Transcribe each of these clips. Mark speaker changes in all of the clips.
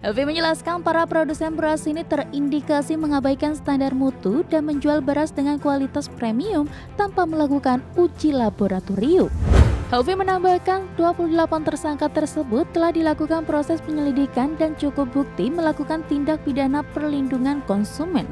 Speaker 1: Helvi menjelaskan para produsen beras ini terindikasi mengabaikan standar mutu dan menjual beras dengan kualitas premium tanpa melakukan uji laboratorium. Helvi menambahkan 28 tersangka tersebut telah dilakukan proses penyelidikan dan cukup bukti melakukan tindak pidana perlindungan konsumen.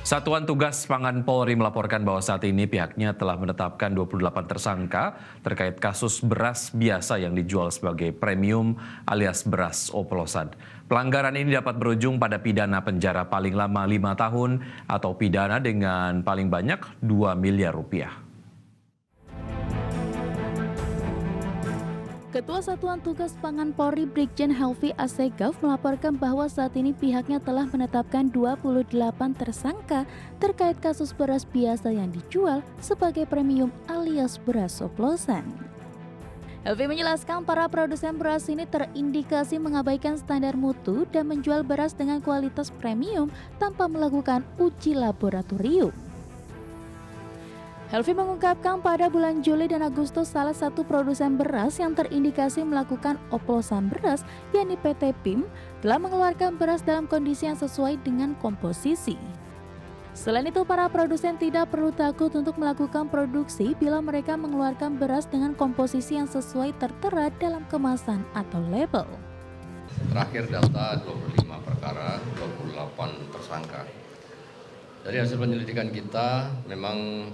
Speaker 2: Satuan Tugas Pangan Polri melaporkan bahwa saat ini pihaknya telah menetapkan 28 tersangka terkait kasus beras biasa yang dijual sebagai premium alias beras oplosan. Pelanggaran ini dapat berujung pada pidana penjara paling lama 5 tahun atau pidana dengan paling banyak 2 miliar rupiah.
Speaker 1: Ketua Satuan Tugas Pangan Polri Brigjen Helvi Assegaf melaporkan bahwa saat ini pihaknya telah menetapkan 28 tersangka terkait kasus beras biasa yang dijual sebagai premium alias beras oplosan. Helvi menjelaskan para produsen beras ini terindikasi mengabaikan standar mutu dan menjual beras dengan kualitas premium tanpa melakukan uji laboratorium. Helvi mengungkapkan pada bulan Juli dan Agustus salah satu produsen beras yang terindikasi melakukan oplosan beras, yakni PT PIM, telah mengeluarkan beras dalam kondisi yang sesuai dengan komposisi. Selain itu, para produsen tidak perlu takut untuk melakukan produksi bila mereka mengeluarkan beras dengan komposisi yang sesuai tertera dalam kemasan atau label.
Speaker 3: Terakhir data 25 perkara, 28 tersangka. Dari hasil penyelidikan kita, memang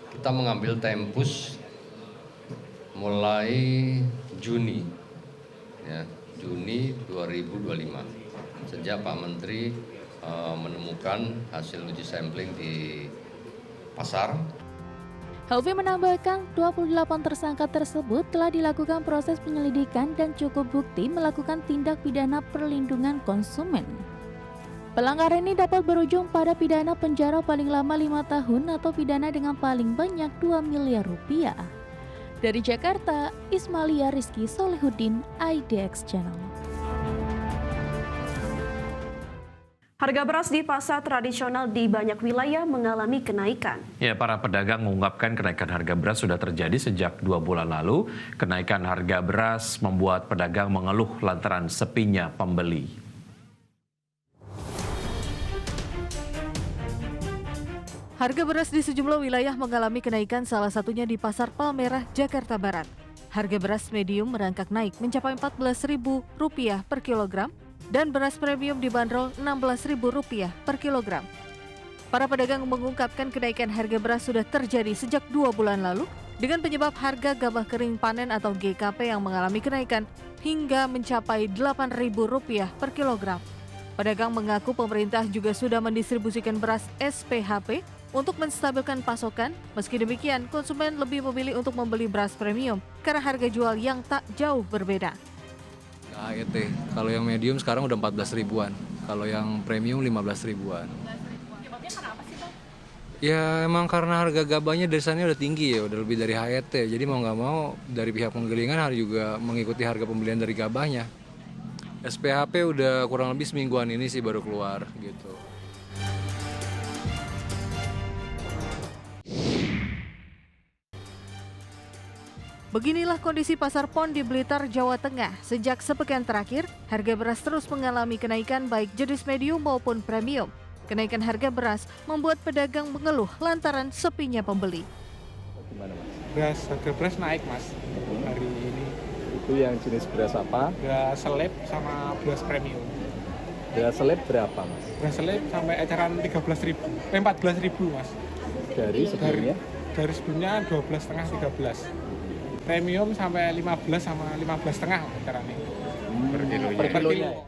Speaker 3: kita mengambil tempus mulai Juni, ya, Juni 2025. Sejak Pak Menteri menemukan hasil uji sampling di pasar.
Speaker 1: Helvi menambahkan 28 tersangka tersebut telah dilakukan proses penyelidikan dan cukup bukti melakukan tindak pidana perlindungan konsumen. Pelanggaran ini dapat berujung pada pidana penjara paling lama 5 tahun atau pidana dengan paling banyak 2 miliar rupiah. Dari Jakarta, Ismalia Rizky Solehuddin, IDX Channel.
Speaker 4: Harga beras di pasar tradisional di banyak wilayah mengalami kenaikan.
Speaker 2: Ya, para pedagang mengungkapkan kenaikan harga beras sudah terjadi sejak 2 bulan lalu. Kenaikan harga beras membuat pedagang mengeluh lantaran sepinya pembeli.
Speaker 5: Harga beras di sejumlah wilayah mengalami kenaikan, salah satunya di Pasar Palmerah, Jakarta Barat. Harga beras medium merangkak naik mencapai Rp14.000 per kilogram dan beras premium dibanderol Rp16.000 per kilogram. Para pedagang mengungkapkan kenaikan harga beras sudah terjadi sejak 2 bulan lalu dengan penyebab harga gabah kering panen atau GKP yang mengalami kenaikan hingga mencapai Rp8.000 per kilogram. Pedagang mengaku pemerintah juga sudah mendistribusikan beras SPHP untuk menstabilkan pasokan. Meski demikian, konsumen lebih memilih untuk membeli beras premium karena harga jual yang tak jauh berbeda.
Speaker 6: HET, kalau yang medium sekarang udah 14 ribuan, kalau yang premium 15 ribuan.
Speaker 4: Penyebabnya kenapa sih, Pak?
Speaker 6: Ya emang karena harga gabahnya dari sana udah tinggi ya, udah lebih dari HET. Jadi mau nggak mau dari pihak penggilingan harus juga mengikuti harga pembelian dari gabahnya. SPHP udah kurang lebih semingguan ini sih baru keluar gitu.
Speaker 5: Beginilah kondisi Pasar Pon di Blitar, Jawa Tengah. Sejak sepekan terakhir, harga beras terus mengalami kenaikan baik jenis medium maupun premium. Kenaikan harga beras membuat pedagang mengeluh lantaran sepinya pembeli.
Speaker 7: Harga beras naik, Mas, hari ini.
Speaker 8: Itu yang jenis beras apa?
Speaker 7: Beras seleb sama beras premium.
Speaker 8: Beras seleb berapa, Mas?
Speaker 7: Beras seleb sampai eceran 14.000, Mas.
Speaker 8: Dari sebelumnya?
Speaker 7: Dari sebelumnya 12,5 13. Premium sampai 15 sama 15,5 ecerannya.
Speaker 8: Per kilonya.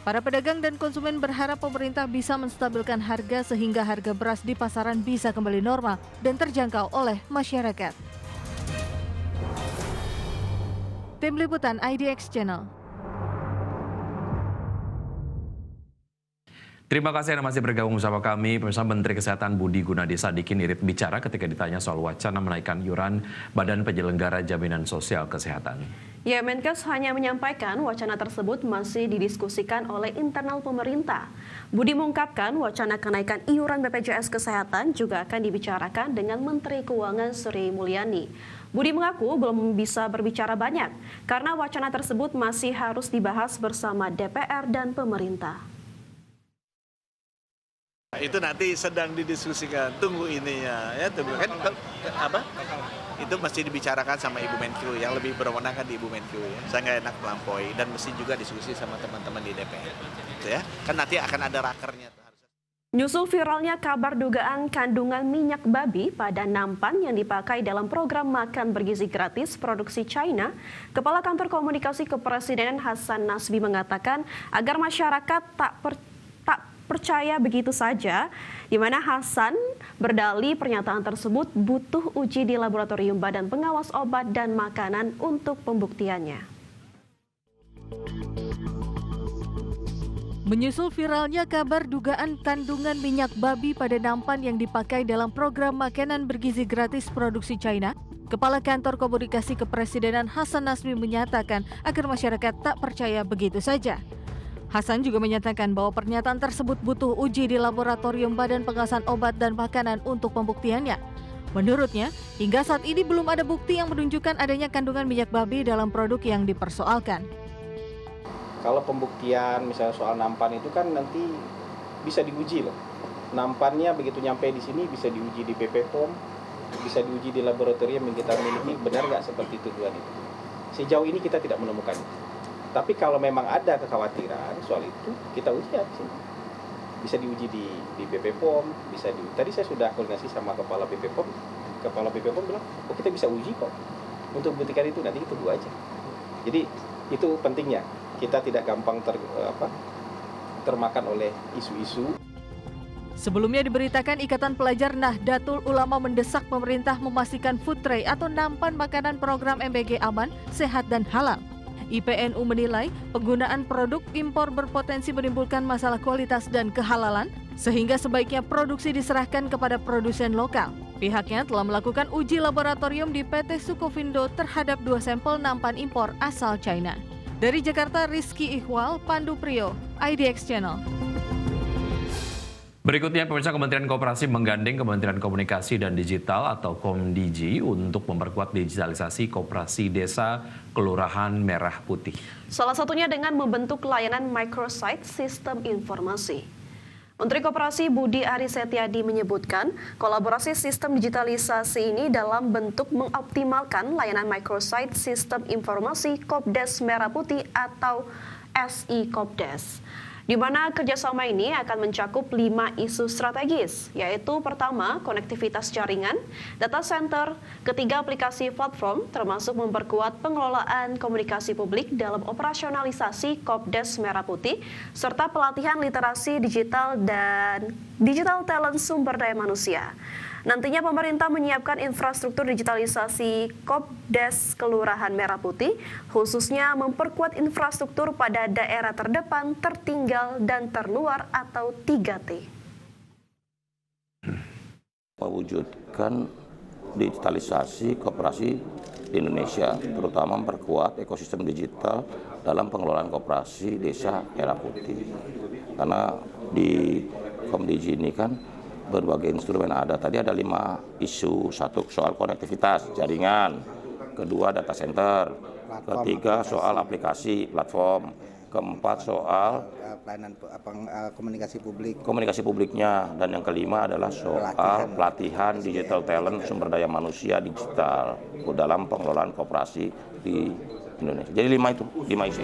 Speaker 5: Para pedagang dan konsumen berharap pemerintah bisa menstabilkan harga sehingga harga beras di pasaran bisa kembali normal dan terjangkau oleh masyarakat. Tim Liputan IDX Channel.
Speaker 2: Terima kasih Anda masih bergabung bersama kami. Pemirsa, Menteri Kesehatan Budi Gunadi Sadikin irit bicara ketika ditanya soal wacana menaikkan iuran Badan Penyelenggara Jaminan Sosial Kesehatan.
Speaker 4: Ya, Menkes hanya menyampaikan wacana tersebut masih didiskusikan oleh internal pemerintah. Budi mengungkapkan wacana kenaikan iuran BPJS Kesehatan juga akan dibicarakan dengan Menteri Keuangan Sri Mulyani. Budi mengaku belum bisa berbicara banyak karena wacana tersebut masih harus dibahas bersama DPR dan pemerintah.
Speaker 9: Itu nanti sedang didiskusikan, tunggu ininya ya, tunggu kan apa? Itu mesti dibicarakan sama Ibu Menkyu, yang lebih berwenang kan di Ibu Menkyu ya. Saya nggak enak melampaui dan mesti juga diskusi sama teman-teman di DPR. Gitu ya. Kan nanti akan ada rakernya.
Speaker 4: Nyusul viralnya kabar dugaan kandungan minyak babi pada nampan yang dipakai dalam program makan bergizi gratis produksi China, Kepala Kantor Komunikasi Kepresidenan Hasan Nasbi mengatakan agar masyarakat tak percaya begitu saja, di mana Hasan berdalih pernyataan tersebut butuh uji di laboratorium Badan Pengawas Obat dan Makanan untuk pembuktiannya.
Speaker 5: Menyusul viralnya kabar dugaan kandungan minyak babi pada nampan yang dipakai dalam program makanan bergizi gratis produksi China, Kepala Kantor Komunikasi Kepresidenan Hasan Nasbi menyatakan agar masyarakat tak percaya begitu saja. Hasan juga menyatakan bahwa pernyataan tersebut butuh uji di laboratorium Badan Pengawasan Obat dan Makanan untuk pembuktiannya. Menurutnya, hingga saat ini belum ada bukti yang menunjukkan adanya kandungan minyak babi dalam produk yang dipersoalkan.
Speaker 10: Kalau pembuktian misalnya soal nampan itu kan nanti bisa diuji loh. Nampannya begitu nyampe di sini bisa diuji di BPOM, bisa diuji di laboratorium yang kita miliki, benar nggak seperti tuduhan itu. Sejauh ini kita tidak menemukan itu. Tapi kalau memang ada kekhawatiran soal itu, kita uji ya di sini. Bisa diuji di BPOM, bisa diuji. Tadi saya sudah koordinasi sama Kepala BPOM. Kepala BPOM bilang, oh kita bisa uji kok. Untuk membuktikan itu nanti kita tunggu aja. Jadi itu pentingnya. Kita tidak gampang termakan oleh isu-isu.
Speaker 5: Sebelumnya diberitakan Ikatan Pelajar Nahdlatul Ulama mendesak pemerintah memastikan food tray atau nampan makanan program MBG aman, sehat dan halal. IPNU menilai penggunaan produk impor berpotensi menimbulkan masalah kualitas dan kehalalan, sehingga sebaiknya produksi diserahkan kepada produsen lokal. Pihaknya telah melakukan uji laboratorium di PT Sukovindo terhadap 2 sampel nampan impor asal China. Dari Jakarta, Rizky Ikhwal, Pandu Priyo, IDX Channel.
Speaker 2: Berikutnya, pemirsa, Kementerian Koperasi menggandeng Kementerian Komunikasi dan Digital atau Komdigi untuk memperkuat digitalisasi koperasi desa Kelurahan Merah Putih.
Speaker 4: Salah satunya dengan membentuk layanan microsite sistem informasi. Menteri Koperasi Budi Ari Setiadi menyebutkan kolaborasi sistem digitalisasi ini dalam bentuk mengoptimalkan layanan microsite sistem informasi Kopdes Merah Putih atau SI Kopdes, di mana kerjasama ini akan mencakup 5 isu strategis, yaitu pertama, konektivitas jaringan, data center, ketiga, aplikasi platform, termasuk memperkuat pengelolaan komunikasi publik dalam operasionalisasi Kopdes Merah Putih, serta pelatihan literasi digital dan digital talent sumber daya manusia. Nantinya pemerintah menyiapkan infrastruktur digitalisasi Kopdes Kelurahan Merah Putih, khususnya memperkuat infrastruktur pada daerah terdepan, tertinggal, dan terluar atau 3T.
Speaker 11: Mewujudkan digitalisasi koperasi di Indonesia, terutama memperkuat ekosistem digital dalam pengelolaan koperasi desa Merah Putih. Karena di Komdigi ini kan berbagai instrumen ada. Tadi ada 5 isu. 1 soal konektivitas jaringan, kedua data center, ketiga soal aplikasi platform, keempat soal
Speaker 12: pelayanan
Speaker 11: komunikasi publiknya, dan yang kelima adalah soal pelatihan digital talent sumber daya manusia digital dalam pengelolaan koperasi di Indonesia. Jadi 5 isu.